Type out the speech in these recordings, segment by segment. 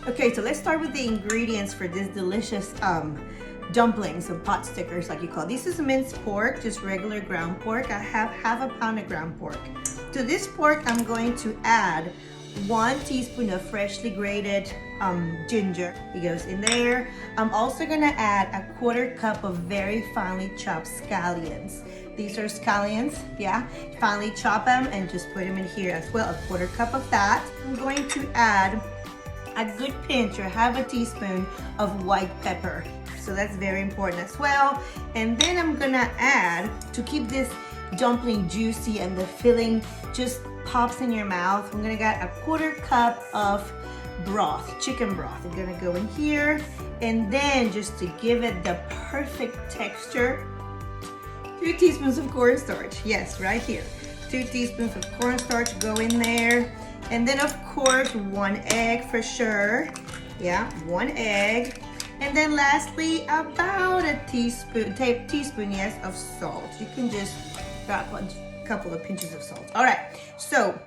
Okay, so let's start with the ingredients for this delicious dumplings and pot stickers like you call it. This is minced pork, just regular ground pork. I have half a pound of ground pork. To this pork, I'm going to add 1 teaspoon of freshly grated ginger. It goes in there. I'm also gonna add a 1/4 cup of very finely chopped scallions. These are scallions, yeah? Finely chop them and just put them in here as well, a 1/4 cup of that. I'm going to add a good pinch or half a teaspoon of white pepper. So that's very important as well. And then I'm gonna add, to keep this dumpling juicy and the filling just pops in your mouth, I'm gonna get a 1/4 cup of broth, chicken broth. I'm gonna go in here, and then just to give it the perfect texture, 2 teaspoons of cornstarch. Yes, right here. 2 teaspoons of cornstarch go in there. And then of course 1 egg for sure. Yeah, 1 egg. And then lastly, about a teaspoon, yes, of salt. You can just drop a couple of pinches of salt. All right, so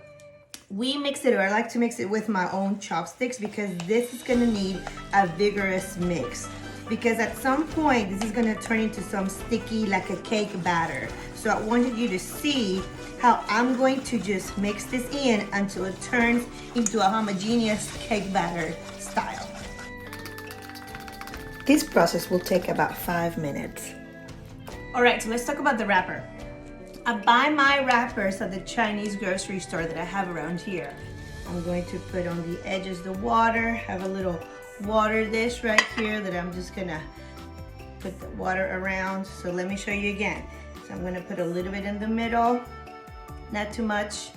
we mix it, or I like to mix it with my own chopsticks, because this is gonna need a vigorous mix. Because at some point, this is gonna turn into some sticky, like a cake batter. So I wanted you to see how I'm going to just mix this in until it turns into a homogeneous cake batter style. This process will take about 5 minutes. All right, so let's talk about the wrapper. I buy my wrappers at the Chinese grocery store that I have around here. I'm going to put on the edges the water, have a little water dish right here that I'm just gonna put the water around. So let me show you again. So I'm gonna put a little bit in the middle, not too much.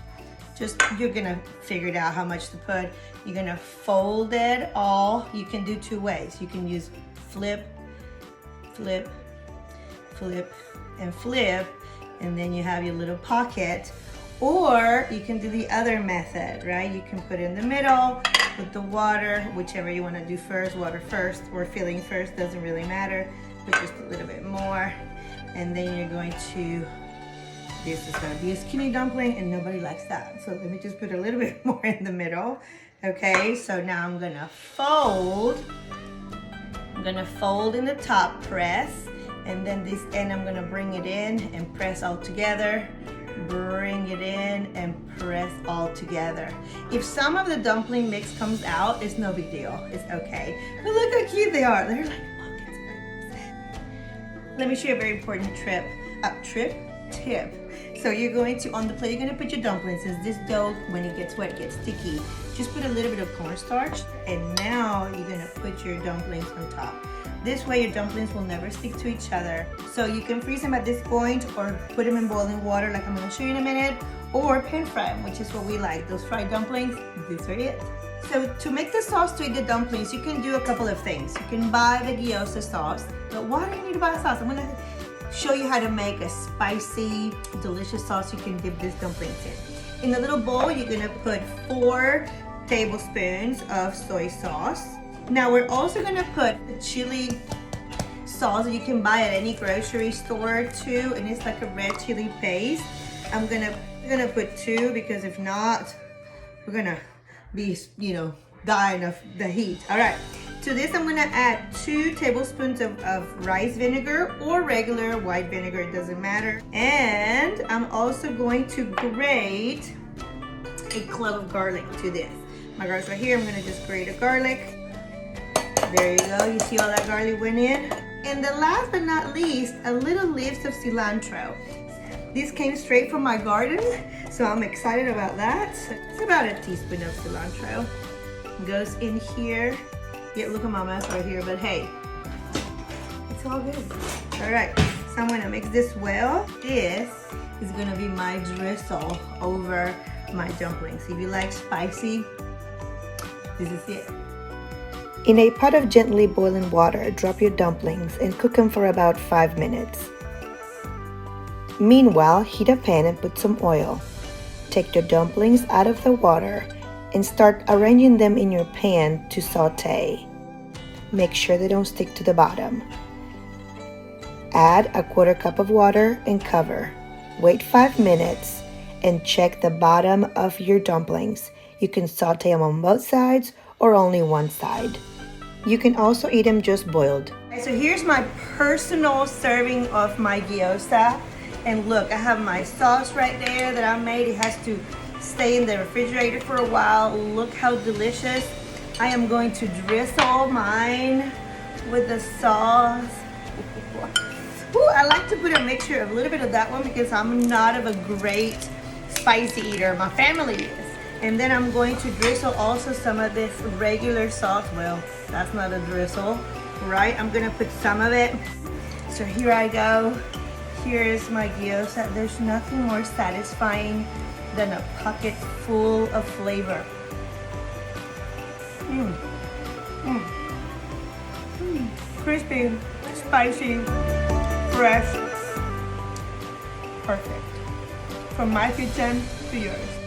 Just, you're gonna figure it out how much to put. You're gonna fold it all. You can do 2 ways. You can use flip, flip, flip, and flip, and then you have your little pocket. Or you can do the other method, right? You can put it in the middle with the water, whichever you want to do first, water first or filling first, doesn't really matter. Put just a little bit more. And then you're going to, this is going to be a skinny dumpling and nobody likes that. So let me just put a little bit more in the middle. Okay, so now I'm going to fold. I'm going to fold in the top press. And then this end I'm going to bring it in and press all together. Bring it in and press all together. If some of the dumpling mix comes out, it's no big deal. It's okay. But look how cute they are. They're like pockets. Let me show you a very important tip. So you're going to, on the plate, you're going to put your dumplings. As this dough, when it gets wet, it gets sticky. Just put a little bit of cornstarch, and now you're going to put your dumplings on top. This way your dumplings will never stick to each other. So you can freeze them at this point, or put them in boiling water like I'm gonna show you in a minute, or pan fry them, which is what we like. Those fried dumplings, these are it. So to make the sauce to eat the dumplings, you can do a couple of things. You can buy the gyoza sauce, but why do you need to buy a sauce? I'm gonna show you how to make a spicy, delicious sauce you can dip these dumplings in. In the little bowl, you're gonna put 4 tablespoons of soy sauce. Now we're also gonna put the chili sauce that you can buy at any grocery store too, and it's like a red chili paste. I'm gonna put 2, because if not, we're gonna be, dying of the heat. All right, to this I'm gonna add 2 tablespoons of rice vinegar or regular white vinegar, it doesn't matter. And I'm also going to grate a clove of garlic to this. My garlic's right here, I'm gonna just grate a garlic. There you go, you see all that garlic went in? And the last but not least, a little leaves of cilantro. This came straight from my garden, so I'm excited about that. It's about a teaspoon of cilantro. Goes in here. Yeah, look at my mess right here, but hey, it's all good. All right, so I'm gonna mix this well. This is gonna be my drizzle over my dumplings. If you like spicy, this is it. In a pot of gently boiling water, drop your dumplings and cook them for about 5 minutes. Meanwhile, heat a pan and put some oil. Take your dumplings out of the water and start arranging them in your pan to saute. Make sure they don't stick to the bottom. Add a 1/4 cup of water and cover. Wait 5 minutes and check the bottom of your dumplings. You can saute them on both sides or only one side. You can also eat them just boiled. So here's my personal serving of my gyoza. And look, I have my sauce right there that I made. It has to stay in the refrigerator for a while. Look how delicious. I am going to drizzle mine with the sauce. Ooh, I like to put a mixture of a little bit of that one because I'm not of a great spicy eater. My family is. And then I'm going to drizzle also some of this regular sauce. Well, that's not a drizzle, right? I'm gonna put some of it. So here I go. Here is my gyoza. There's nothing more satisfying than a pocket full of flavor. Crispy, spicy, fresh. Perfect. From my kitchen to yours.